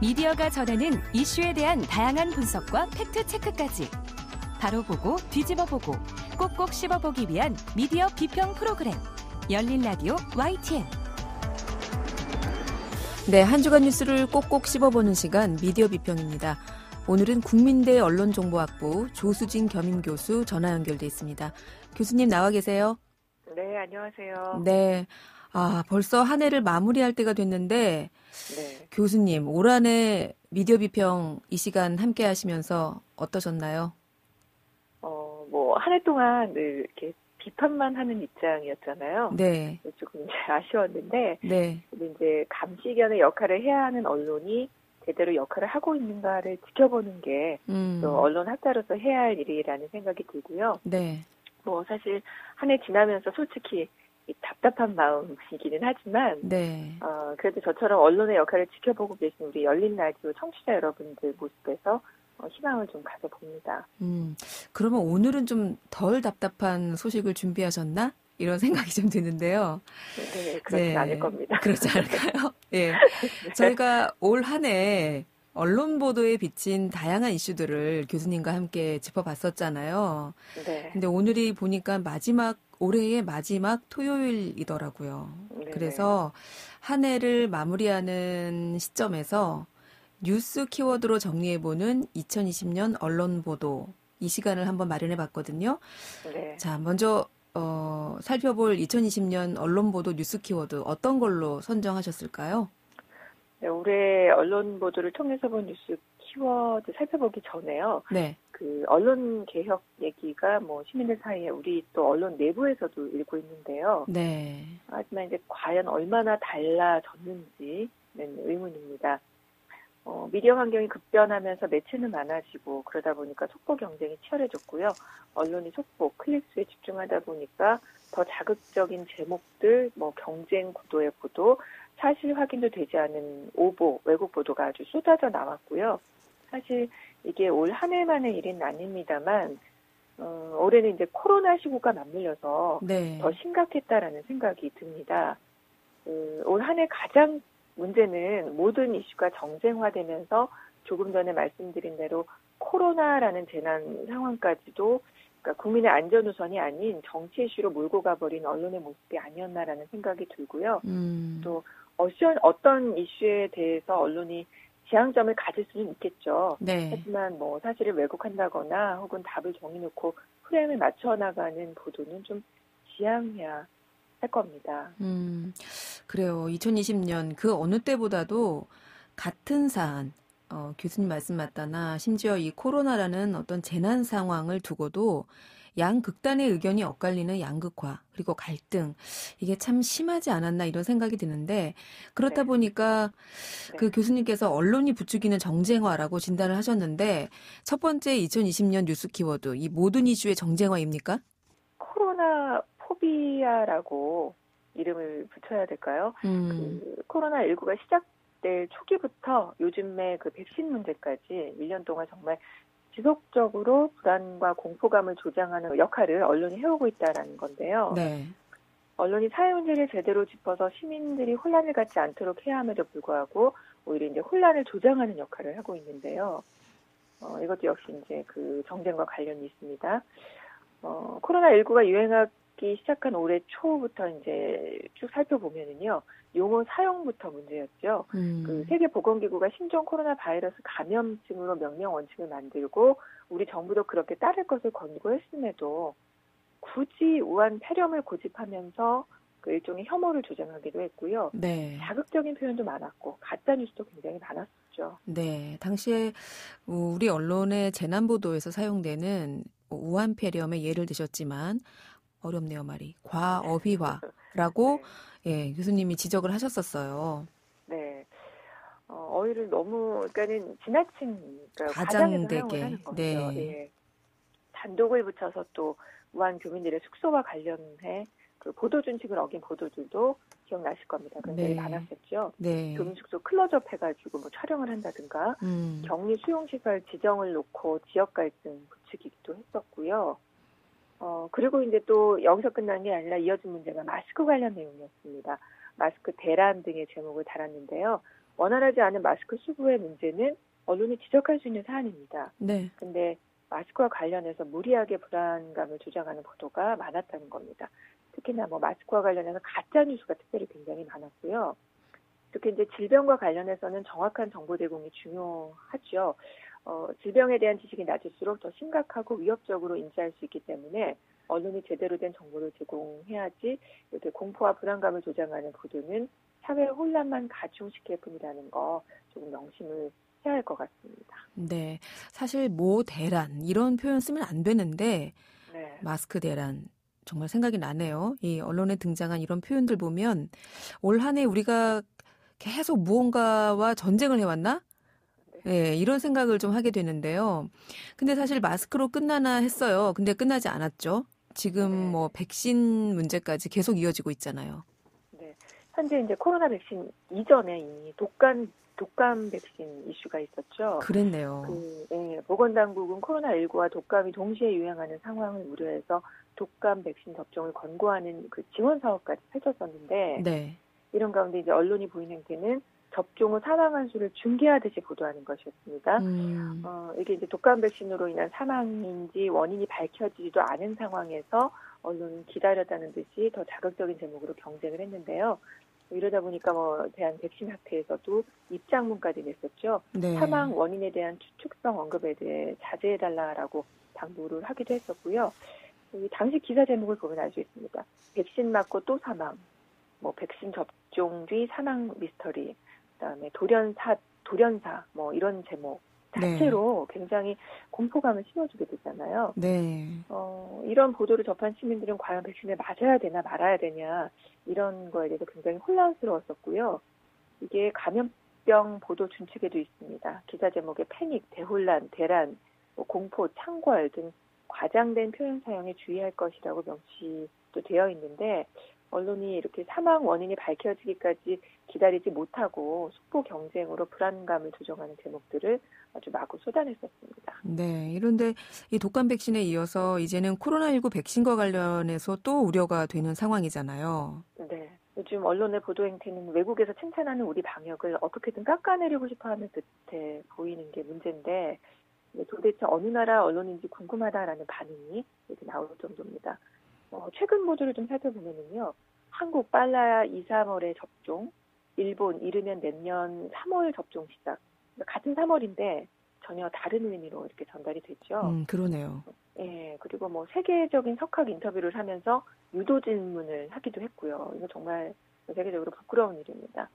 미디어가 전하는 이슈에 대한 다양한 분석과 팩트체크까지 바로 보고 뒤집어 보고 꼭꼭 씹어보기 위한 미디어 비평 프로그램 열린 라디오 YTN. 네, 한 주간 뉴스를 꼭꼭 씹어보는 시간 미디어 비평입니다. 오늘은 국민대 언론정보학부 조수진 겸임교수 전화 연결돼 있습니다. 교수님 나와 계세요? 네, 안녕하세요. 네, 벌써 한 해를 마무리할 때가 됐는데 네. 교수님 올 한 해 미디어 비평 이 시간 함께 하시면서 어떠셨나요? 한 해 동안 늘 이렇게 비판만 하는 입장이었잖아요. 네. 조금 이제 아쉬웠는데, 네. 이제 감시견의 역할을 해야 하는 언론이 제대로 역할을 하고 있는가를 지켜보는 게 또 언론 학자로서 해야 할 일이라는 생각이 들고요. 네. 사실 한 해 지나면서 솔직히 답답한 마음이기는 하지만, 네. 그래도 저처럼 언론의 역할을 지켜보고 계신 우리 열린 라디오 청취자 여러분들 모습에서 희망을 좀 가져봅니다. 그러면 오늘은 좀 덜 답답한 소식을 준비하셨나? 이런 생각이 좀 드는데요. 네, 그렇진 않을 겁니다. 그렇지 않을까요? 예. 네. 저희가 올 한 해 언론 보도에 비친 다양한 이슈들을 교수님과 함께 짚어봤었잖아요. 네. 근데 오늘이 보니까 올해의 마지막 토요일이더라고요. 네네. 그래서 한 해를 마무리하는 시점에서 뉴스 키워드로 정리해보는 2020년 언론 보도 이 시간을 한번 마련해봤거든요. 네. 자, 먼저 살펴볼 2020년 언론 보도 뉴스 키워드 어떤 걸로 선정하셨을까요? 네, 올해 언론 보도를 통해서 본 뉴스 키워드 살펴보기 전에요. 네. 그 언론 개혁 얘기가 시민들 사이에 우리 또 언론 내부에서도 일고 있는데요. 네. 하지만 이제 과연 얼마나 달라졌는지는 의문입니다. 미디어 환경이 급변하면서 매체는 많아지고 그러다 보니까 속보 경쟁이 치열해졌고요. 언론이 속보, 클릭수에 집중하다 보니까 더 자극적인 제목들, 경쟁 구도의 보도, 사실 확인도 되지 않은 오보, 왜곡 보도가 아주 쏟아져 나왔고요. 사실 이게 올 한 해만의 일은 아닙니다만 올해는 이제 코로나 시국과 맞물려서 네. 더 심각했다라는 생각이 듭니다. 올 한 해 가장 문제는 모든 이슈가 정쟁화되면서 조금 전에 말씀드린 대로 코로나라는 재난 상황까지도 그러니까 국민의 안전 우선이 아닌 정치 이슈로 몰고 가버린 언론의 모습이 아니었나라는 생각이 들고요. 또 어떤 이슈에 대해서 언론이 지향점을 가질 수는 있겠죠. 네. 하지만 사실을 왜곡한다거나 혹은 답을 정해놓고 프레임을 맞춰나가는 보도는 좀 지양해야 할 겁니다. 그래요. 2020년 그 어느 때보다도 같은 사안, 교수님 말씀 맞다나 심지어 이 코로나라는 어떤 재난 상황을 두고도 양극단의 의견이 엇갈리는 양극화 그리고 갈등 이게 참 심하지 않았나 이런 생각이 드는데 그렇다 네. 보니까 네. 그 교수님께서 언론이 부추기는 정쟁화라고 진단을 하셨는데 첫 번째 2020년 뉴스 키워드 이 모든 이슈의 정쟁화입니까? 코로나 포비아라고 이름을 붙여야 될까요? 그 코로나19가 시작될 초기부터 요즘에 그 백신 문제까지 1년 동안 정말 지속적으로 불안과 공포감을 조장하는 역할을 언론이 해오고 있다는 건데요. 네. 언론이 사회 문제를 제대로 짚어서 시민들이 혼란을 갖지 않도록 해야 함에도 불구하고 오히려 이제 혼란을 조장하는 역할을 하고 있는데요. 이것도 역시 이제 그 정쟁과 관련이 있습니다. 코로나19가 유행하기 시작한 올해 초부터 이제 쭉 살펴보면은요, 용어 사용부터 문제였죠. 그 세계보건기구가 신종 코로나 바이러스 감염증으로 명명 원칙을 만들고 우리 정부도 그렇게 따를 것을 권고했음에도 굳이 우한 폐렴을 고집하면서 그 일종의 혐오를 조장하기도 했고요. 네. 자극적인 표현도 많았고 가짜 뉴스도 굉장히 많았었죠. 네, 당시에 우리 언론의 재난 보도에서 사용되는 우한 폐렴의 예를 드셨지만 어렵네요 말이 과어휘화라고 네. 예, 교수님이 지적을 하셨었어요. 네, 어휘를 너무 그러니까는 지나친 과장되게 사용을 하는 거죠. 네. 예. 단독을 붙여서 또 우한 교민들의 숙소와 관련해 그 보도 준칙을 어긴 보도들도 기억나실 겁니다. 굉장히 네. 많았었죠. 네. 교민 숙소 클로즈업 해가지고 촬영을 한다든가 격리 수용시설 지정을 놓고 지역 갈등 부추기기도 했었고요. 그리고 이제 또 여기서 끝난 게 아니라 이어진 문제가 마스크 관련 내용이었습니다. 마스크 대란 등의 제목을 달았는데요. 원활하지 않은 마스크 수급의 문제는 언론이 지적할 수 있는 사안입니다. 네. 근데 마스크와 관련해서 무리하게 불안감을 조장하는 보도가 많았다는 겁니다. 특히나 뭐 마스크와 관련해서 가짜 뉴스가 특별히 굉장히 많았고요. 특히 이제 질병과 관련해서는 정확한 정보 제공이 중요하죠. 질병에 대한 지식이 낮을수록 더 심각하고 위협적으로 인지할 수 있기 때문에 언론이 제대로 된 정보를 제공해야지 이렇게 공포와 불안감을 조장하는 보도는 사회 혼란만 가중시킬 뿐이라는 거 조금 명심을 해야 할 것 같습니다. 네. 사실 모 대란 이런 표현 쓰면 안 되는데 네. 마스크 대란 정말 생각이 나네요. 이 언론에 등장한 이런 표현들 보면 올 한 해 우리가 계속 무언가와 전쟁을 해왔나? 네, 이런 생각을 좀 하게 되는데요. 근데 사실 마스크로 끝나나 했어요. 근데 끝나지 않았죠. 지금 네. 뭐 백신 문제까지 계속 이어지고 있잖아요. 네. 현재 이제 코로나 백신 이전에 이미 독감 백신 이슈가 있었죠. 그랬네요. 보건당국은 코로나19와 독감이 동시에 유행하는 상황을 우려해서 독감 백신 접종을 권고하는 그 지원 사업까지 펼쳤었는데 네. 이런 가운데 이제 언론이 보이는 행태는 접종 후 사망한 수를 중계하듯이 보도하는 것이었습니다. 이게 이제 독감 백신으로 인한 사망인지 원인이 밝혀지지도 않은 상황에서 언론은 기다렸다는 듯이 더 자극적인 제목으로 경쟁을 했는데요. 이러다 보니까 대한 백신 학회에서도 입장문까지 냈었죠. 네. 사망 원인에 대한 추측성 언급에 대해 자제해달라라고 당부를 하기도 했었고요. 당시 기사 제목을 보면 알 수 있습니다. 백신 맞고 또 사망, 백신 접종 뒤 사망 미스터리, 그다음에 돌연사 이런 제목 자체로 굉장히 공포감을 심어주게 되잖아요. 네. 이런 보도를 접한 시민들은 과연 백신을 맞아야 되나 말아야 되냐 이런 거에 대해서 굉장히 혼란스러웠었고요. 이게 감염병 보도 준칙에도 있습니다. 기사 제목에 패닉, 대혼란, 대란, 공포, 창궐 등 과장된 표현 사용에 주의할 것이라고 명시도 되어 있는데 언론이 이렇게 사망 원인이 밝혀지기까지 기다리지 못하고 속보 경쟁으로 불안감을 조정하는 제목들을 아주 마구 쏟아냈었습니다. 네. 이런데 이 독감 백신에 이어서 이제는 코로나19 백신과 관련해서 또 우려가 되는 상황이잖아요. 네. 요즘 언론의 보도 행태는 외국에서 칭찬하는 우리 방역을 어떻게든 깎아내리고 싶어하는 듯해 보이는 게 문제인데 도대체 어느 나라 언론인지 궁금하다라는 반응이 이렇게 나올 정도입니다. 최근 보도를 좀 살펴보면요. 한국 빨라야 2, 3월에 접종, 일본 이르면 내년 3월 접종 시작. 같은 3월인데 전혀 다른 의미로 이렇게 전달이 됐죠. 그러네요. 예, 그리고 세계적인 석학 인터뷰를 하면서 유도 질문을 하기도 했고요. 이거 정말 세계적으로 부끄러운 일입니다.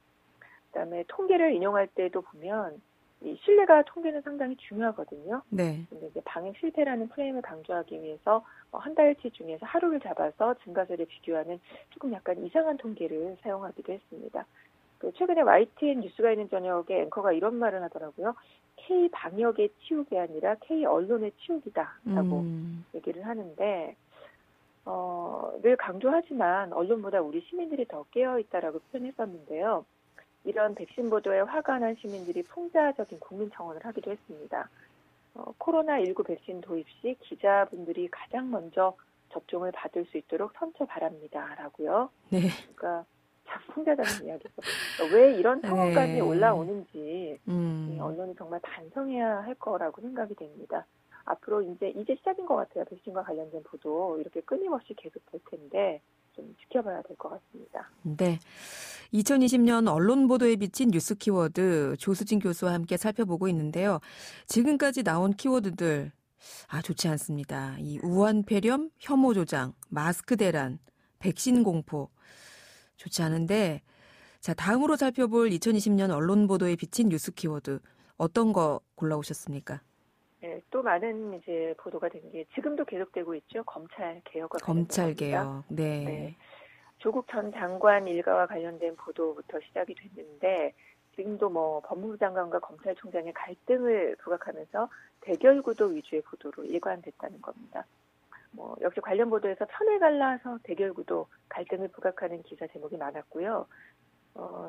그다음에 통계를 인용할 때도 보면 이 신뢰가 통계는 상당히 중요하거든요. 네. 근데 이제 방역 실패라는 프레임을 강조하기 위해서 한 달치 중에서 하루를 잡아서 증가세를 비교하는 조금 약간 이상한 통계를 사용하기도 했습니다. 최근에 YTN 뉴스가 있는 저녁에 앵커가 이런 말을 하더라고요. K 방역의 치욕이 아니라 K 언론의 치욕이다라고 얘기를 하는데 늘 강조하지만 언론보다 우리 시민들이 더 깨어있다라고 표현했었는데요. 이런 백신 보도에 화가 난 시민들이 풍자적인 국민청원을 하기도 했습니다. 코로나19 백신 도입 시 기자분들이 가장 먼저 접종을 받을 수 있도록 선처 바랍니다라고요. 네. 그러니까 참 풍자적인 이야기죠. 왜 이런 상황까지 올라오는지 언론이 정말 반성해야 할 거라고 생각이 됩니다. 앞으로 이제 시작인 것 같아요. 백신과 관련된 보도 이렇게 끊임없이 계속 될 텐데 좀 지켜봐야 될 것 같습니다. 네. 2020년 언론 보도에 비친 뉴스 키워드 조수진 교수와 함께 살펴보고 있는데요. 지금까지 나온 키워드들 좋지 않습니다. 이 우한 폐렴, 혐오 조장, 마스크 대란, 백신 공포 좋지 않은데 자, 다음으로 살펴볼 2020년 언론 보도에 비친 뉴스 키워드 어떤 거 골라오셨습니까? 네, 또 많은 이제 보도가 된 게 지금도 계속되고 있죠. 검찰 개혁과 검찰 개혁. 네. 조국 전 장관 일가와 관련된 보도부터 시작이 됐는데 지금도 법무부 장관과 검찰총장의 갈등을 부각하면서 대결 구도 위주의 보도로 일관됐다는 겁니다. 역시 관련 보도에서 편을 갈라서 대결 구도 갈등을 부각하는 기사 제목이 많았고요.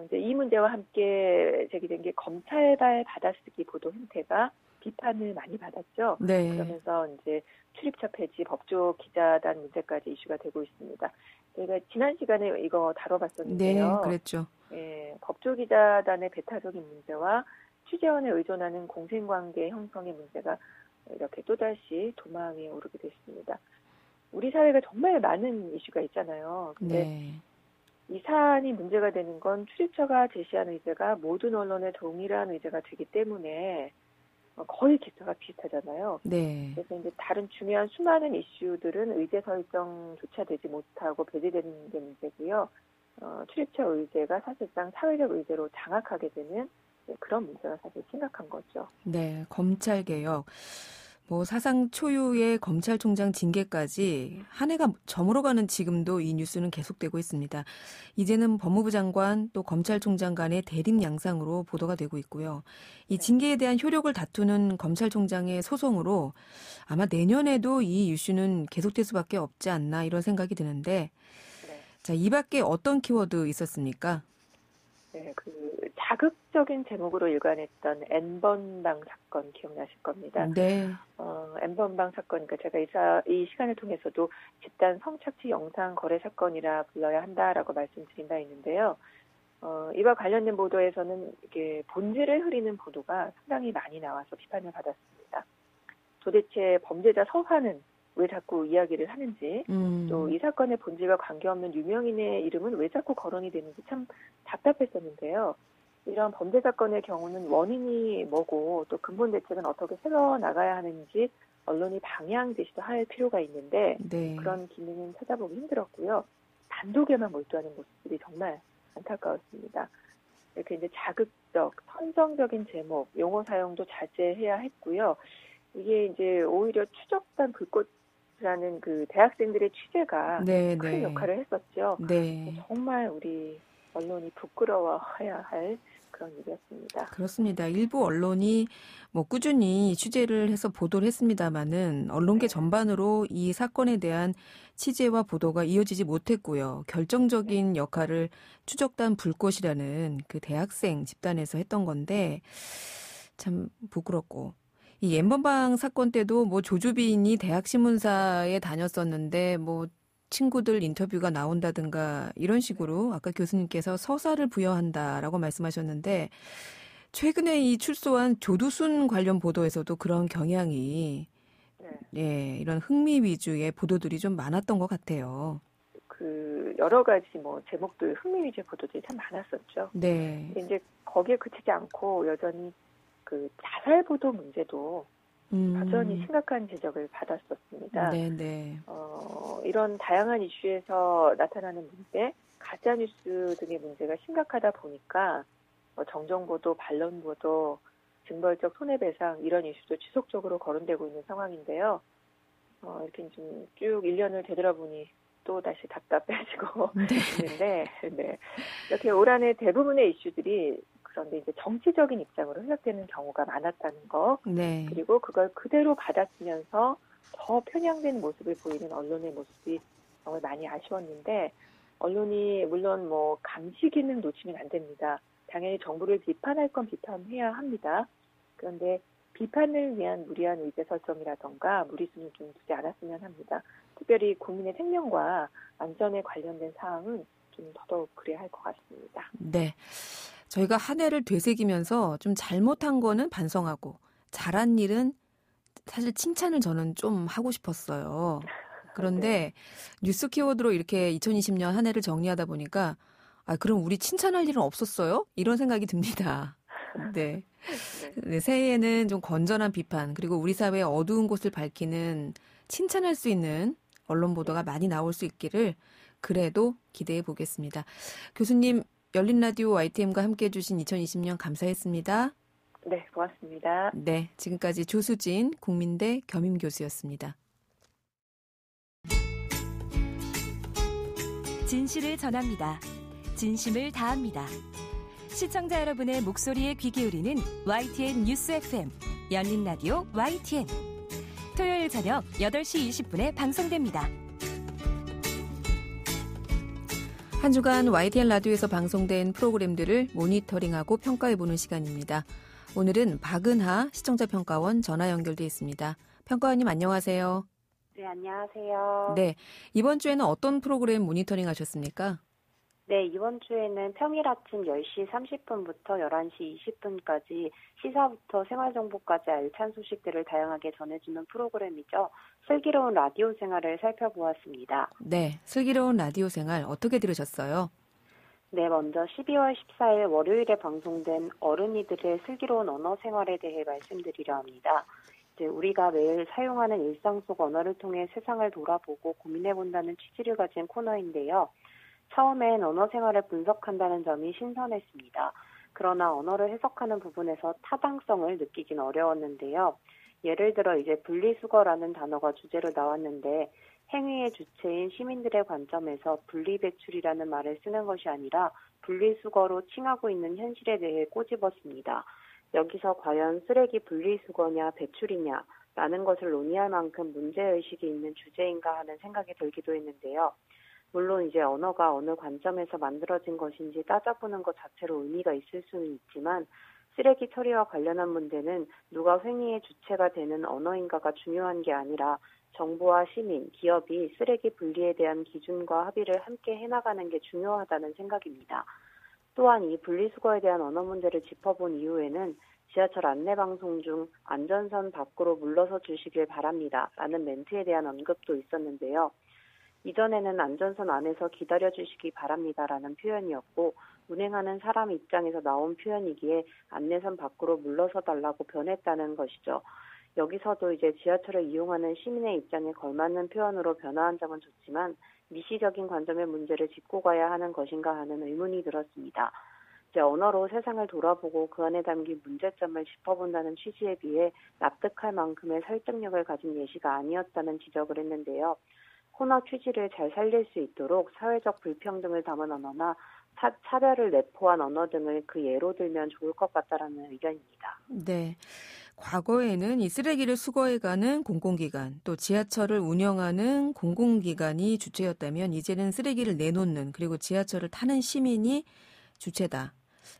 이제 이 문제와 함께 제기된 게 검찰발 받아쓰기 보도 행태가 비판을 많이 받았죠. 네. 그러면서 이제 출입처 폐지, 법조 기자단 문제까지 이슈가 되고 있습니다. 저희가 지난 시간에 이거 다뤄봤었는데요. 네, 그랬죠. 예, 법조 가족이자단의 배타적인 문제와 취재원에 의존하는 공생관계 형성의 문제가 이렇게 또다시 도마 위에 오르게 됐습니다. 우리 사회가 정말 많은 이슈가 있잖아요. 근데 네. 이 사안이 문제가 되는 건 출입처가 제시한 의제가 모든 언론의 동일한 의제가 되기 때문에 거의 기사가 비슷하잖아요. 네. 그래서 이제 다른 중요한 수많은 이슈들은 의제 설정조차 되지 못하고 배제되는 게 문제고요. 출입처 의제가 사실상 사회적 의제로 장악하게 되는 그런 문제가 사실 심각한 거죠. 네, 검찰 개혁. 사상 초유의 검찰총장 징계까지 한 해가 저물어가는 지금도 이 뉴스는 계속되고 있습니다. 이제는 법무부 장관 또 검찰총장 간의 대립 양상으로 보도가 되고 있고요. 이 징계에 대한 효력을 다투는 검찰총장의 소송으로 아마 내년에도 이 이슈는 계속될 수밖에 없지 않나 이런 생각이 드는데, 자, 이 밖에 어떤 키워드 있었습니까? 네, 자극적인 제목으로 일관했던 N번방 사건 기억나실 겁니다. 네. N번방 사건, 그러니까 제가 이 시간을 통해서도 집단 성착취 영상 거래 사건이라 불러야 한다라고 말씀드린 바 있는데요. 이와 관련된 보도에서는 이게 본질을 흐리는 보도가 상당히 많이 나와서 비판을 받았습니다. 도대체 범죄자 서한은 왜 자꾸 이야기를 하는지, 또 이 사건의 본질과 관계없는 유명인의 이름은 왜 자꾸 거론이 되는지 참 답답했었는데요. 이런 범죄 사건의 경우는 원인이 뭐고 또 근본 대책은 어떻게 세워나가야 하는지 언론이 방향 제시도 할 필요가 있는데 네. 그런 기능은 찾아보기 힘들었고요. 단독에만 몰두하는 모습들이 정말 안타까웠습니다. 이렇게 이제 자극적, 선정적인 제목, 용어 사용도 자제해야 했고요. 이게 이제 오히려 추적단 불꽃이라는 그 대학생들의 취재가 네, 큰 네. 역할을 했었죠. 네. 정말 우리 언론이 부끄러워해야 할 그런 일이었습니다. 그렇습니다. 일부 언론이 꾸준히 취재를 해서 보도를 했습니다마는 언론계 전반으로 이 사건에 대한 취재와 보도가 이어지지 못했고요. 결정적인 역할을 추적단 불꽃이라는 그 대학생 집단에서 했던 건데 참 부끄럽고. 이 N번방 사건 때도 조주빈이 대학신문사에 다녔었는데 친구들 인터뷰가 나온다든가 이런 식으로 아까 교수님께서 서사를 부여한다라고 말씀하셨는데 최근에 이 출소한 조두순 관련 보도에서도 그런 경향이 이런 흥미 위주의 보도들이 좀 많았던 것 같아요. 여러 가지 제목들 흥미 위주의 보도들이 참 많았었죠. 네. 근데 이제 거기에 그치지 않고 여전히 자살 보도 문제도 여전히 심각한 지적을 받았었습니다. 네네. 이런 다양한 이슈에서 나타나는 문제, 가짜뉴스 등의 문제가 심각하다 보니까 정정보도, 반론보도, 징벌적 손해배상 이런 이슈도 지속적으로 거론되고 있는 상황인데요. 이렇게 좀 쭉 1년을 되돌아보니 또 다시 답답해지고 있는데, 네. 이렇게 올 한해 대부분의 이슈들이 그런데 이제 정치적인 입장으로 해석되는 경우가 많았다는 거, 네. 그리고 그걸 그대로 받아쓰면서 더 편향된 모습을 보이는 언론의 모습이 정말 많이 아쉬웠는데, 언론이 물론 감시 기능 놓치면 안 됩니다. 당연히 정부를 비판할 건 비판해야 합니다. 그런데 비판을 위한 무리한 의제 설정이라던가 무리수는 좀 두지 않았으면 합니다. 특별히 국민의 생명과 안전에 관련된 사항은 좀 더더욱 그래야 할 것 같습니다. 네. 저희가 한 해를 되새기면서 좀 잘못한 거는 반성하고 잘한 일은 사실 칭찬을 저는 좀 하고 싶었어요. 그런데 네. 뉴스 키워드로 이렇게 2020년 한 해를 정리하다 보니까 그럼 우리 칭찬할 일은 없었어요? 이런 생각이 듭니다. 네. 네, 새해에는 좀 건전한 비판 그리고 우리 사회의 어두운 곳을 밝히는 칭찬할 수 있는 언론 보도가 많이 나올 수 있기를 그래도 기대해 보겠습니다. 교수님 열린 라디오 YTN과 함께해 주신 2020년 감사했습니다. 네, 고맙습니다. 네, 지금까지 조수진 국민대 겸임교수였습니다. 진실을 전합니다. 진심을 다합니다. 시청자 여러분의 목소리에 귀 기울이는 YTN 뉴스 FM 열린 라디오 YTN 토요일 저녁 8시 20분에 방송됩니다. 한 주간 YTN 라디오에서 방송된 프로그램들을 모니터링하고 평가해보는 시간입니다. 오늘은 박은하 시청자평가원 전화 연결돼 있습니다. 평가원님 안녕하세요. 네, 안녕하세요. 네, 이번 주에는 어떤 프로그램 모니터링 하셨습니까? 네, 이번 주에는 평일 아침 10시 30분부터 11시 20분까지 시사부터 생활정보까지 알찬 소식들을 다양하게 전해주는 프로그램이죠. 슬기로운 라디오 생활을 살펴보았습니다. 네, 슬기로운 라디오 생활 어떻게 들으셨어요? 네, 먼저 12월 14일 월요일에 방송된 어른이들의 슬기로운 언어 생활에 대해 말씀드리려 합니다. 이제 우리가 매일 사용하는 일상 속 언어를 통해 세상을 돌아보고 고민해본다는 취지를 가진 코너인데요. 처음엔 언어 생활을 분석한다는 점이 신선했습니다. 그러나 언어를 해석하는 부분에서 타당성을 느끼긴 어려웠는데요. 예를 들어 이제 분리수거라는 단어가 주제로 나왔는데 행위의 주체인 시민들의 관점에서 분리배출이라는 말을 쓰는 것이 아니라 분리수거로 칭하고 있는 현실에 대해 꼬집었습니다. 여기서 과연 쓰레기 분리수거냐 배출이냐 라는 것을 논의할 만큼 문제의식이 있는 주제인가 하는 생각이 들기도 했는데요. 물론 이제 언어가 어느 관점에서 만들어진 것인지 따져보는 것 자체로 의미가 있을 수는 있지만 쓰레기 처리와 관련한 문제는 누가 행위의 주체가 되는 언어인가가 중요한 게 아니라 정부와 시민, 기업이 쓰레기 분리에 대한 기준과 합의를 함께 해나가는 게 중요하다는 생각입니다. 또한 이 분리수거에 대한 언어 문제를 짚어본 이후에는 지하철 안내방송 중 안전선 밖으로 물러서 주시길 바랍니다 라는 멘트에 대한 언급도 있었는데요. 이전에는 안전선 안에서 기다려주시기 바랍니다라는 표현이었고 운행하는 사람 입장에서 나온 표현이기에 안내선 밖으로 물러서 달라고 변했다는 것이죠. 여기서도 이제 지하철을 이용하는 시민의 입장에 걸맞는 표현으로 변화한 점은 좋지만 미시적인 관점의 문제를 짚고 가야 하는 것인가 하는 의문이 들었습니다. 이제 언어로 세상을 돌아보고 그 안에 담긴 문제점을 짚어본다는 취지에 비해 납득할 만큼의 설득력을 가진 예시가 아니었다는 지적을 했는데요. 코너 취지를 잘 살릴 수 있도록 사회적 불평등을 담은 언어나 차별을 내포한 언어 등을 그 예로 들면 좋을 것 같다라는 의견입니다. 네. 과거에는 이 쓰레기를 수거해가는 공공기관, 또 지하철을 운영하는 공공기관이 주체였다면 이제는 쓰레기를 내놓는 그리고 지하철을 타는 시민이 주체다.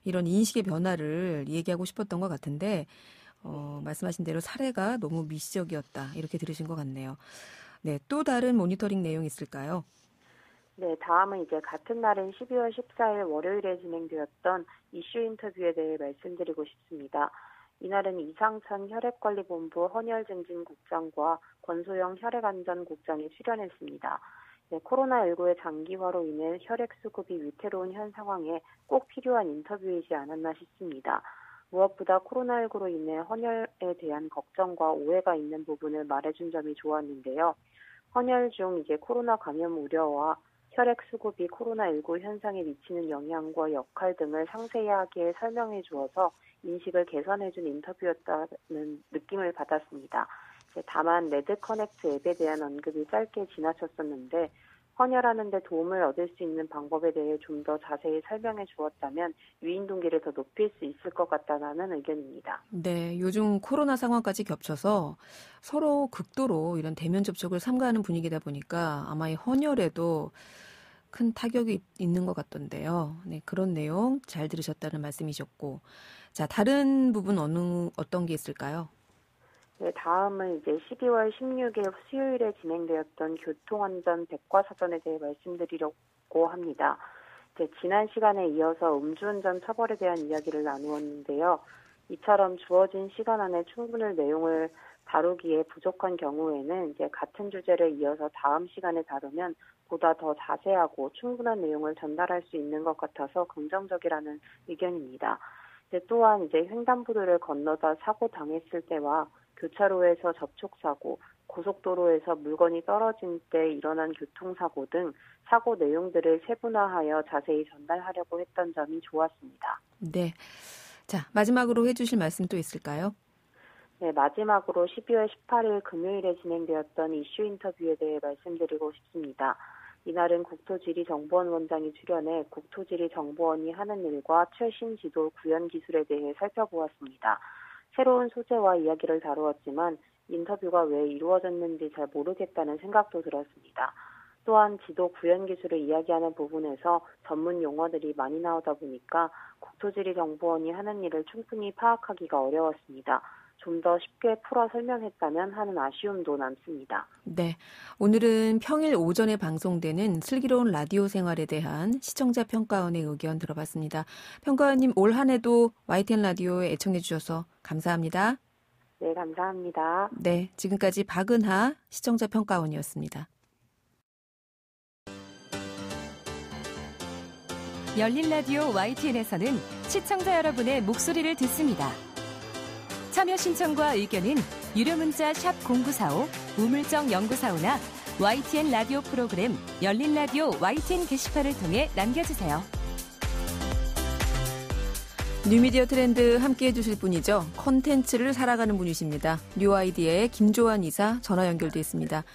이런 인식의 변화를 얘기하고 싶었던 것 같은데 말씀하신 대로 사례가 너무 미시적이었다. 이렇게 들으신 것 같네요. 네, 또 다른 모니터링 내용이 있을까요? 네, 다음은 이제 같은 날인 12월 14일 월요일에 진행되었던 이슈 인터뷰에 대해 말씀드리고 싶습니다. 이날은 이상천 혈액관리본부 헌혈증진국장과 권소영 혈액안전국장이 출연했습니다. 네, 코로나19의 장기화로 인해 혈액 수급이 위태로운 현 상황에 꼭 필요한 인터뷰이지 않았나 싶습니다. 무엇보다 코로나19로 인해 헌혈에 대한 걱정과 오해가 있는 부분을 말해준 점이 좋았는데요. 헌혈 중 이제 코로나 감염 우려와 혈액 수급이 코로나19 현상에 미치는 영향과 역할 등을 상세하게 설명해 주어서 인식을 개선해준 인터뷰였다는 느낌을 받았습니다. 다만 레드커넥트 앱에 대한 언급이 짧게 지나쳤었는데 헌혈하는 데 도움을 얻을 수 있는 방법에 대해 좀 더 자세히 설명해 주었다면 유인 동기를 더 높일 수 있을 것 같다는 의견입니다. 네, 요즘 코로나 상황까지 겹쳐서 서로 극도로 이런 대면 접촉을 삼가하는 분위기다 보니까 아마 이 헌혈에도 큰 타격이 있는 것 같던데요. 네, 그런 내용 잘 들으셨다는 말씀이셨고, 자, 다른 부분 어떤 게 있을까요? 네, 다음은 이제 12월 16일 수요일에 진행되었던 교통안전 백과사전에 대해 말씀드리려고 합니다. 이제 지난 시간에 이어서 음주운전 처벌에 대한 이야기를 나누었는데요. 이처럼 주어진 시간 안에 충분한 내용을 다루기에 부족한 경우에는 이제 같은 주제를 이어서 다음 시간에 다루면 보다 더 자세하고 충분한 내용을 전달할 수 있는 것 같아서 긍정적이라는 의견입니다. 또한 이제 횡단보도를 건너다 사고 당했을 때와 교차로에서 접촉사고, 고속도로에서 물건이 떨어진 때 일어난 교통사고 등 사고 내용들을 세분화하여 자세히 전달하려고 했던 점이 좋았습니다. 네. 자, 마지막으로 해주실 말씀 또 있을까요? 네, 마지막으로 12월 18일 금요일에 진행되었던 이슈 인터뷰에 대해 말씀드리고 싶습니다. 이날은 국토지리정보원 원장이 출연해 국토지리정보원이 하는 일과 최신 지도 구현 기술에 대해 살펴보았습니다. 새로운 소재와 이야기를 다루었지만 인터뷰가 왜 이루어졌는지 잘 모르겠다는 생각도 들었습니다. 또한 지도 구현 기술을 이야기하는 부분에서 전문 용어들이 많이 나오다 보니까 국토지리정보원이 하는 일을 충분히 파악하기가 어려웠습니다. 좀 더 쉽게 풀어 설명했다면 하는 아쉬움도 남습니다. 네. 오늘은 평일 오전에 방송되는 슬기로운 라디오 생활에 대한 시청자 평가원의 의견 들어봤습니다. 평가원님, 올 한 해도 YTN 라디오에 애청해 주셔서 감사합니다. 네, 감사합니다. 네. 지금까지 박은하 시청자 평가원이었습니다. 열린 라디오 YTN에서는 시청자 여러분의 목소리를 듣습니다. 참여 신청과 의견은 유료 문자 샵 0945, 우물정 0945나 YTN 라디오 프로그램 열린 라디오 YTN 게시판을 통해 남겨주세요. 뉴미디어 트렌드 함께해 주실 분이죠. 콘텐츠를 살아가는 분이십니다. 뉴아이디의 김조한 이사 전화 연결돼 있습니다.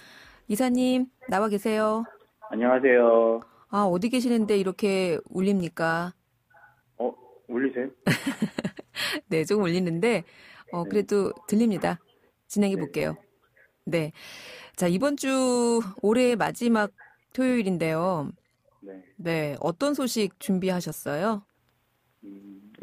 이사님, 나와 계세요. 안녕하세요. 아, 어디 계시는데 이렇게 울립니까? 울리세요? 네, 조금 울리는데 그래도 들립니다. 진행해 볼게요. 네. 자, 이번 주 올해의 마지막 토요일인데요. 네. 네, 어떤 소식 준비하셨어요?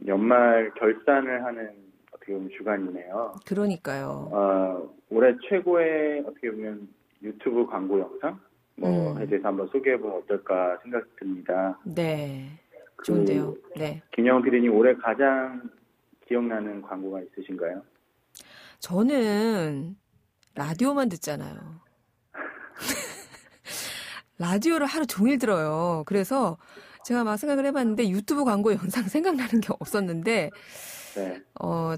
연말 결산을 하는 어떻게 보면 주간이네요. 그러니까요. 올해 최고의 어떻게 보면 유튜브 광고 영상에 대해서 한번 소개해보면 어떨까 생각이 듭니다. 네, 좋은데요. 네. 김영훈 PD님 올해 가장 기억나는 광고가 있으신가요? 저는 라디오만 듣잖아요. 라디오를 하루 종일 들어요. 그래서 제가 막 생각을 해봤는데 유튜브 광고 영상 생각나는 게 없었는데 네.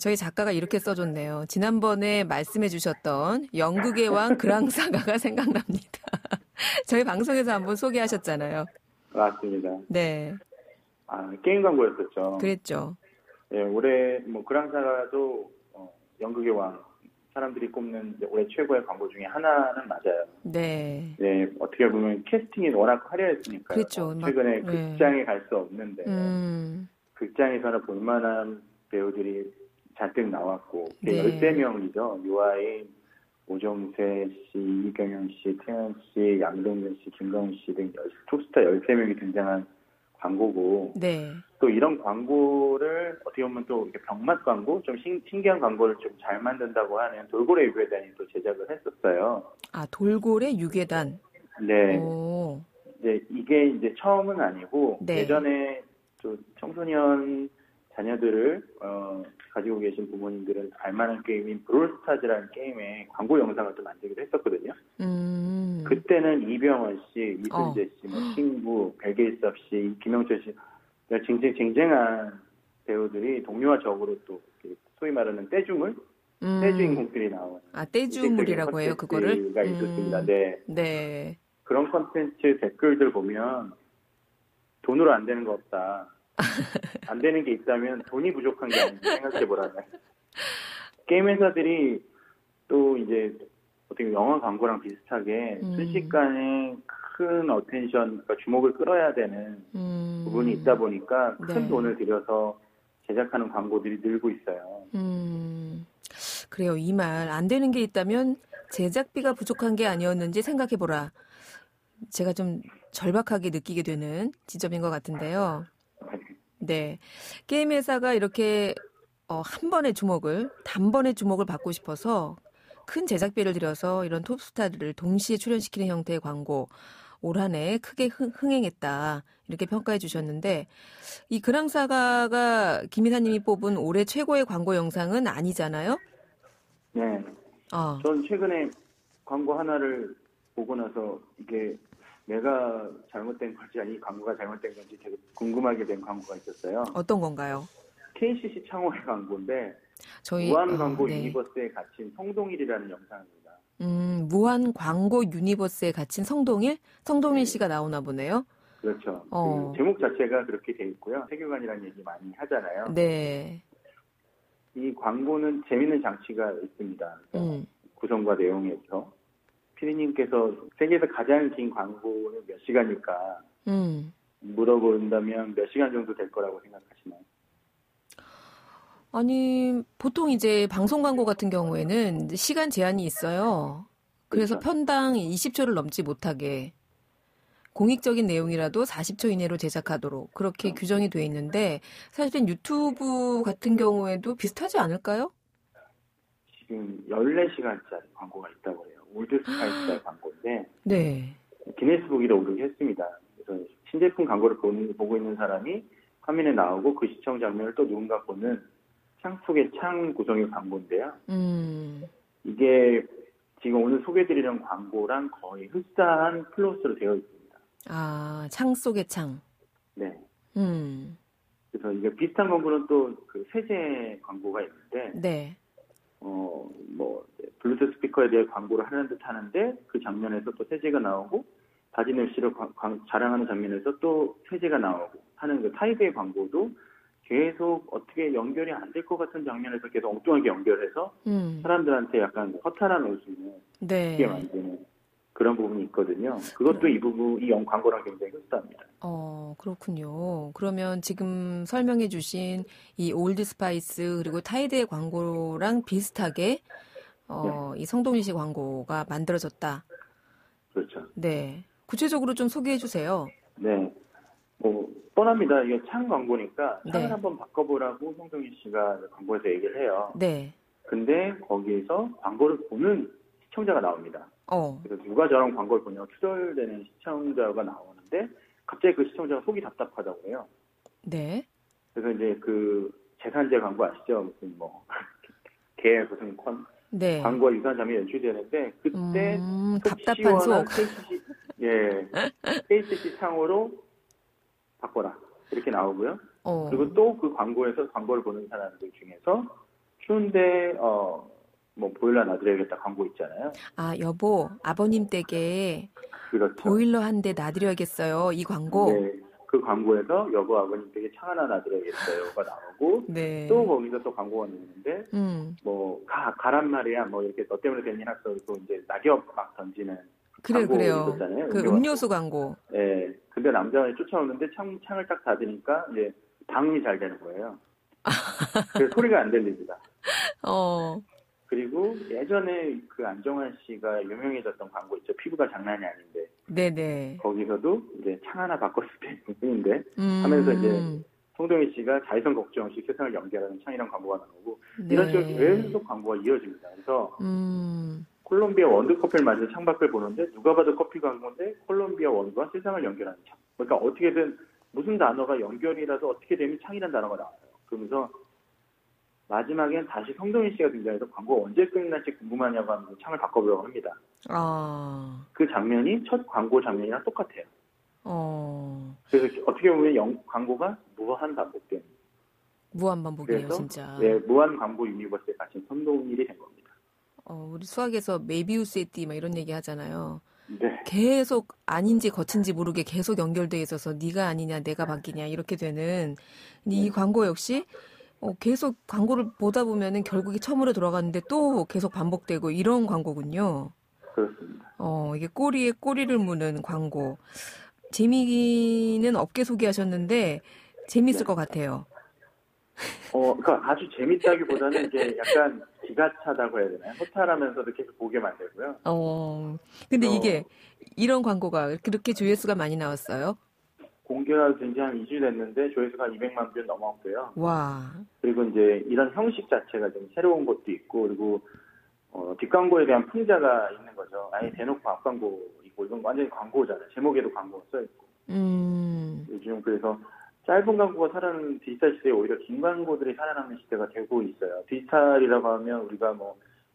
저희 작가가 이렇게 써줬네요. 지난번에 말씀해 주셨던 연극의 왕 그랑사가가 생각납니다. 저희 방송에서 한번 소개하셨잖아요. 맞습니다. 네. 게임 광고였었죠. 그랬죠. 네, 올해 그랑사가도 연극의 왕 사람들이 꼽는 올해 최고의 광고 중에 하나는 맞아요. 네. 네, 어떻게 보면 캐스팅이 워낙 화려했으니까요. 그렇죠. 최근에 네. 극장에 갈 수 없는데 극장에서는 볼만한 배우들이 잔뜩 나왔고 네. 13명이죠. 유아인, 오정세 씨, 이경영 씨, 태연 씨, 양동근 씨, 김가훈 씨 등 톱스타 13명이 등장한 광고고 네. 또 이런 광고를 어떻게 보면 또 이렇게 병맛 광고, 좀 신기한 광고를 좀 잘 만든다고 하는 돌고래 유괴단이 또 제작을 했었어요. 돌고래 유괴단. 네. 오. 이게 이제 처음은 아니고 네. 예전에 또 청소년 자녀들을 가지고 계신 부모님들은 알만한 게임인 브롤스타즈라는 게임의 광고 영상을 또 만들기도 했었거든요. 그때는 이병헌 씨, 이순재 씨, 친구, 벨게이섭 씨, 김영철 씨, 쟁쟁한 배우들이 동료와 적으로 또 소위 말하는 떼주물, 떼주인공들이 나오는. 떼주물이라고 해요, 그거를? 가 있었습니다. 네. 네. 그런 콘텐츠 댓글들 보면 돈으로 안 되는 거 없다. 안 되는 게 있다면 돈이 부족한 게 아닌지 생각해보라는. 게임 회사들이 또 이제 어떻게 영화 광고랑 비슷하게 순식간에 큰 어텐션, 그러니까 주목을 끌어야 되는 부분이 있다 보니까 큰 네. 돈을 들여서 제작하는 광고들이 늘고 있어요. 그래요. 이 말, 안 되는 게 있다면 제작비가 부족한 게 아니었는지 생각해보라. 제가 좀 절박하게 느끼게 되는 지점인 것 같은데요. 네. 게임 회사가 이렇게 한 번의 주목을, 단번에 주목을 받고 싶어서 큰 제작비를 들여서 이런 톱스타들을 동시에 출연시키는 형태의 광고, 올 한 해 크게 흥행했다. 이렇게 평가해 주셨는데, 이 그랑사가가 김 이사님이 뽑은 올해 최고의 광고 영상은 아니잖아요? 네. 전 최근에 광고 하나를 보고 나서 이게 내가 잘못된 건지 아니 광고가 잘못된 건지 되게 궁금하게 된 광고가 있었어요. 어떤 건가요? KCC 창호의 광고인데 저희 무한 광고 네. 유니버스에 갇힌 성동일이라는 영상입니다. 무한 광고 유니버스에 갇힌 성동일? 성동일 씨가 나오나 보네요. 그렇죠. 그 제목 자체가 그렇게 돼 있고요. 세계관이라는 얘기 많이 하잖아요. 네. 이 광고는 재밌는 장치가 있습니다. 구성과 내용에서 피디님께서 세계에서 가장 긴 광고는 몇 시간일까 물어본다면 몇 시간 정도 될 거라고 생각하시나요? 아니, 보통 이제 방송 광고 같은 경우에는 시간 제한이 있어요. 그래서 그렇죠. 편당 20초를 넘지 못하게 공익적인 내용이라도 40초 이내로 제작하도록 그렇게 규정이 돼 있는데 사실은 유튜브 같은 경우에도 비슷하지 않을까요? 지금 14시간짜리 광고가 있다고 해요. 올드스파이스의 광고인데 네. 기네스북에도 오르게 했습니다. 그래서 신제품 광고를 보고 있는 사람이 화면에 나오고 그 시청 장면을 또 누군가 보는 창 속의 창 구성의 광고인데요. 이게 지금 오늘 소개해드리는 광고랑 거의 흡사한 플롯으로 되어 있습니다. 아, 창 속의 창. 네. 그래서 이게 비슷한 광고는 또 그 세제 광고가 있는데, 네. 블루투스 스피커에 대해 광고를 하는 듯 하는데 그 장면에서 또 세제가 나오고 바지널씨를 자랑하는 장면에서 또 세제가 나오고 하는 그 타입의 광고도 계속 어떻게 연결이 안 될 것 같은 장면에서 계속 엉뚱하게 연결해서 사람들한테 약간 허탈한 웃음을 주게 만드는 그런 부분이 있거든요. 그것도 이 광고랑 굉장히 흡사합니다. 그렇군요. 그러면 지금 설명해 주신 이 올드 스파이스 그리고 타이드의 광고랑 비슷하게 이 성동일 씨 광고가 만들어졌다. 그렇죠. 네. 구체적으로 좀 소개해 주세요. 네. 뻔합니다. 이게 창 광고니까 창을 한번 바꿔보라고 성동일 씨가 광고에서 얘기를 해요. 네. 근데 거기에서 광고를 보는 시청자가 나옵니다. 그래서 누가 저런 광고를 보냐고 투덜대는 시청자가 나오는데 갑자기 그 시청자가 속이 답답하다고 해요. 네. 그래서 이제 그 재산제 광고 아시죠? 무슨 개 무슨 광고와 유사한 장면이 연출되는데 그때 답답한 속. KCC 창으로 바꿔라 이렇게 나오고요. 그리고 또 그 광고에서 광고를 보는 사람들 중에서 추운데 보일러 놔드려야겠다 광고 있잖아요. 아, 여보, 아버님 댁에 그렇죠. 보일러 한 대 놔드려야겠어요. 이 광고. 네. 그 광고에서 여보 아버님 댁에 창 하나 놔드려야겠어요가 나오고 네. 또 거기서 또 광고가 나오는데 가란 말이야 이렇게 너 때문에 된 일 학교 또 이제 낙엽 막 던지는 그래요. 있었잖아요. 그 음료수 광고. 네. 근데 남자가 쫓아오는데 창을 딱 닫으니까 이제 방음이 잘 되는 거예요. 그래서 소리가 안 들립니다. 그리고 예전에 그 안정환 씨가 유명해졌던 광고 있죠. 피부가 장난이 아닌데. 네네. 거기서도 이제 창 하나 바꿨을 때 뿐인데 하면서 이제 성동일 씨가 자외선 걱정 없이 세상을 연결하는 창이란 광고가 나오고 이런 식으로 계속 광고가 이어집니다. 그래서 콜롬비아 원두커피를 마시는 창밖을 보는데 누가 봐도 커피 광고인데 콜롬비아 원두와 세상을 연결하는 창. 그러니까 어떻게든 무슨 단어가 연결이라도 어떻게 되면 창이라는 단어가 나와요. 그러면서 마지막엔 다시 성동일 씨가 등장해서 광고가 언제 끝날지 궁금하냐고 하면서 창을 바꿔보려고 합니다. 그 장면이 첫 광고 장면이랑 똑같아요. 그래서 어떻게 보면 광고가 무한 반복된. 무한 반복이에요, 진짜. 네, 무한 광고 유니버스에 갇힌 성동일이 된 겁니다. 우리 수학에서 메비우스의 띠 막 이런 얘기 하잖아요. 네. 계속 아닌지 거친지 모르게 계속 연결돼 있어서 네가 아니냐 내가 바뀌냐 이렇게 되는. 근데 이 광고 역시 계속 광고를 보다 보면은 결국에 처음으로 돌아가는데 또 계속 반복되고 이런 광고군요. 그렇습니다. 이게 꼬리에 꼬리를 무는 광고. 재미는 없게 소개하셨는데 재밌을 것 같아요. 그러니까 아주 재밌다기보다는 이제 약간 기가 차다고 해야 되나요? 허탈하면서도 계속 보게 만들고요. 근데 이게 이런 광고가 그렇게 조회수가 많이 나왔어요? 공개가 된 지 한 2주 됐는데 조회수가 200만 뷰 넘었고요. 와. 그리고 이제 이런 형식 자체가 좀 새로운 것도 있고 그리고 뒷광고에 대한 풍자가 있는 거죠. 아예 대놓고 앞광고이고 이건 완전히 광고잖아요. 제목에도 광고가 써있고. 요즘 그래서 짧은 광고가 살아나는 디지털 시대에 오히려 긴 광고들이 살아남는 시대가 되고 있어요. 디지털이라고 하면 우리가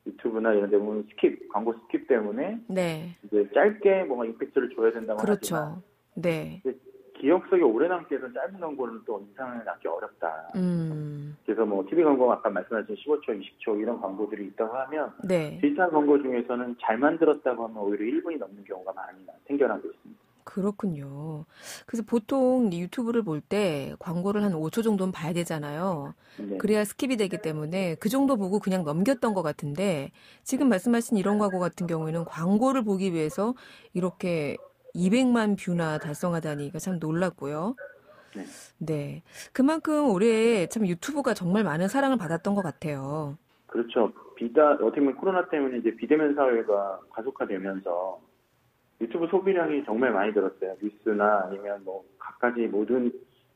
유튜브나 이런 데 보면 광고 스킵 때문에 이제 짧게 뭔가 임팩트를 줘야 된다고 하지만 네. 기억 속에 오래 남기 위해서 짧은 광고는 또 인상을 남기 어렵다. 그래서 TV 광고 아까 말씀하신 15초, 20초 이런 광고들이 있다고 하면 디지털 광고 중에서는 잘 만들었다고 하면 오히려 1분이 넘는 경우가 많이 생겨나고 있습니다. 그렇군요. 그래서 보통 유튜브를 볼 때 광고를 한 5초 정도는 봐야 되잖아요. 네. 그래야 스킵이 되기 때문에 그 정도 보고 그냥 넘겼던 것 같은데 지금 말씀하신 이런 광고 같은 경우에는 광고를 보기 위해서 이렇게 200만 뷰나 달성하다니 참 놀랐고요. 네. 그만큼 올해 참 유튜브가 정말 많은 사랑을 받았던 것 같아요. 그렇죠. 어떻게 보면 코로나 때문에 이제 비대면 사회가 가속화되면서 유튜브 소비량이 정말 많이 늘었어요. 뉴스나 아니면 갖가지 모든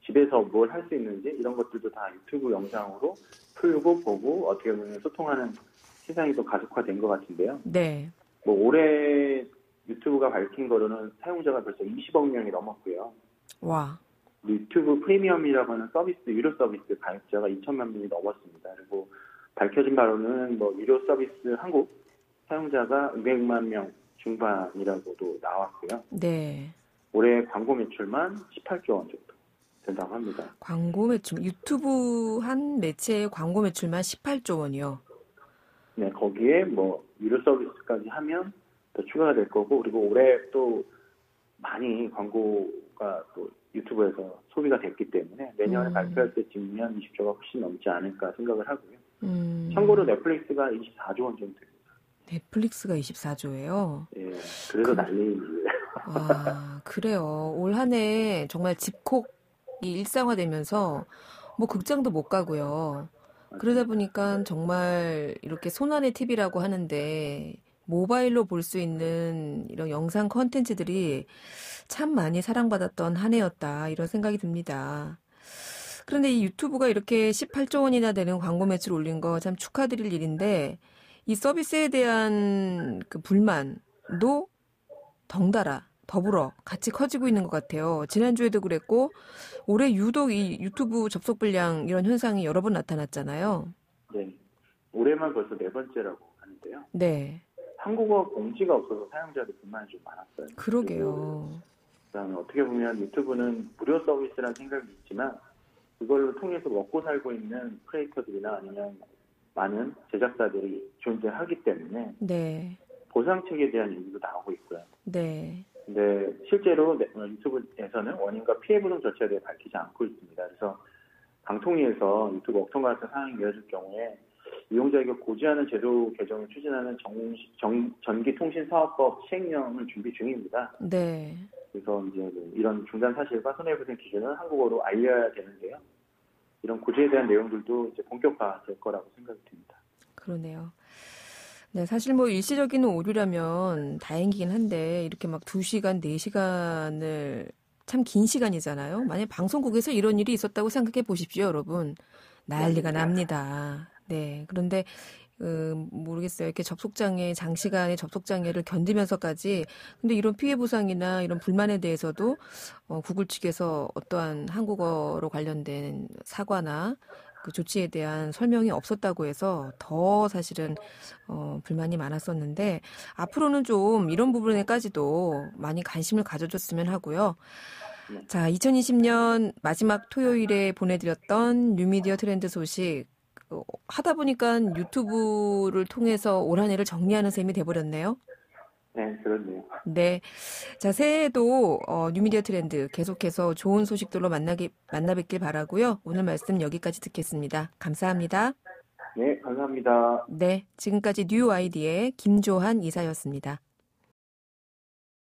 집에서 뭘 할 수 있는지 이런 것들도 다 유튜브 영상으로 풀고 보고 어떻게 보면 소통하는 시장이 또 가속화된 것 같은데요. 네. 뭐 올해 유튜브가 밝힌 거로는 사용자가 벌써 20억 명이 넘었고요. 와. 유튜브 프리미엄이라고 하는 서비스, 유료 서비스 가입자가 2천만 명이 넘었습니다. 그리고 밝혀진 바로는 뭐 유료 서비스 한국 사용자가 200만 명 중반이라고도 나왔고요. 네. 올해 광고 매출만 18조 원 정도 된다고 합니다. 광고 매출, 유튜브 한 매체의 광고 매출만 18조 원이요. 네, 거기에 뭐 유료 서비스까지 하면 더 추가가 될 거고, 그리고 올해 또 많이 광고가 또 유튜브에서 소비가 됐기 때문에 내년에 발표할 때쯤이면 20조가 훨씬 넘지 않을까 생각을 하고요. 참고로 넷플릭스가 24조 원 정도 됩니다. 넷플릭스가 24조예요? 예, 그래서 난리인지. 와, 그래요. 올 한 해 정말 집콕이 일상화되면서 뭐 극장도 못 가고요. 그러다 보니까 정말 이렇게 손안의 TV라고 하는데 모바일로 볼 수 있는 이런 영상 콘텐츠들이 참 많이 사랑받았던 한 해였다, 이런 생각이 듭니다. 그런데 이 유튜브가 이렇게 18조 원이나 되는 광고 매출 올린 거 참 축하드릴 일인데, 이 서비스에 대한 그 불만도 덩달아 더불어 같이 커지고 있는 것 같아요. 지난주에도 그랬고 올해 유독 이 유튜브 접속 불량 이런 현상이 여러 번 나타났잖아요. 네, 올해만 벌써 4번째라고 하는데요. 네. 한국어 공지가 없어서 사용자들 불만이 좀 많았어요. 그러게요. 그다음에 어떻게 보면 유튜브는 무료 서비스라는 생각이 있지만 그걸로 통해서 먹고 살고 있는 크리에이터들이나 아니면 많은 제작사들이 존재하기 때문에 네. 보상책에 대한 얘기도 나오고 있고요. 네. 근데 실제로 유튜브에서는 원인과 피해 보상 절차에 대해 밝히지 않고 있습니다. 그래서 방통위에서 유튜브 억통 같은 상황이 이어질 경우에 이용자에게 고지하는 제도 개정을 추진하는 전기통신사업법 시행령을 준비 중입니다. 네. 그래서 이제 이런 중단 사실과 손해배상 기준을 한국어로 알려야 되는데요. 이런 고지에 대한 내용들도 이제 본격화될 거라고 생각이 듭니다. 그러네요. 네, 사실 뭐 일시적인 오류라면 다행이긴 한데 이렇게 막 2시간, 4시간을 참 긴 시간이잖아요. 만약 방송국에서 이런 일이 있었다고 생각해 보십시오, 여러분. 난리가 납니다. 네, 그런데 모르겠어요. 이렇게 장시간의 접속장애를 견디면서까지 근데 이런 피해 보상이나 이런 불만에 대해서도 구글 측에서 어떠한 한국어로 관련된 사과나 그 조치에 대한 설명이 없었다고 해서 더 사실은 불만이 많았었는데 앞으로는 좀 이런 부분에까지도 많이 관심을 가져줬으면 하고요. 자, 2020년 마지막 토요일에 보내드렸던 뉴미디어 트렌드 소식 하다 보니까 유튜브를 통해서 올 한 해를 정리하는 셈이 돼버렸네요. 네, 그렇네요. 네. 자, 새해에도 뉴미디어 트렌드 계속해서 좋은 소식들로 만나뵙길 바라고요. 오늘 말씀 여기까지 듣겠습니다. 감사합니다. 네, 감사합니다. 네, 지금까지 뉴 아이디의 김조한 이사였습니다.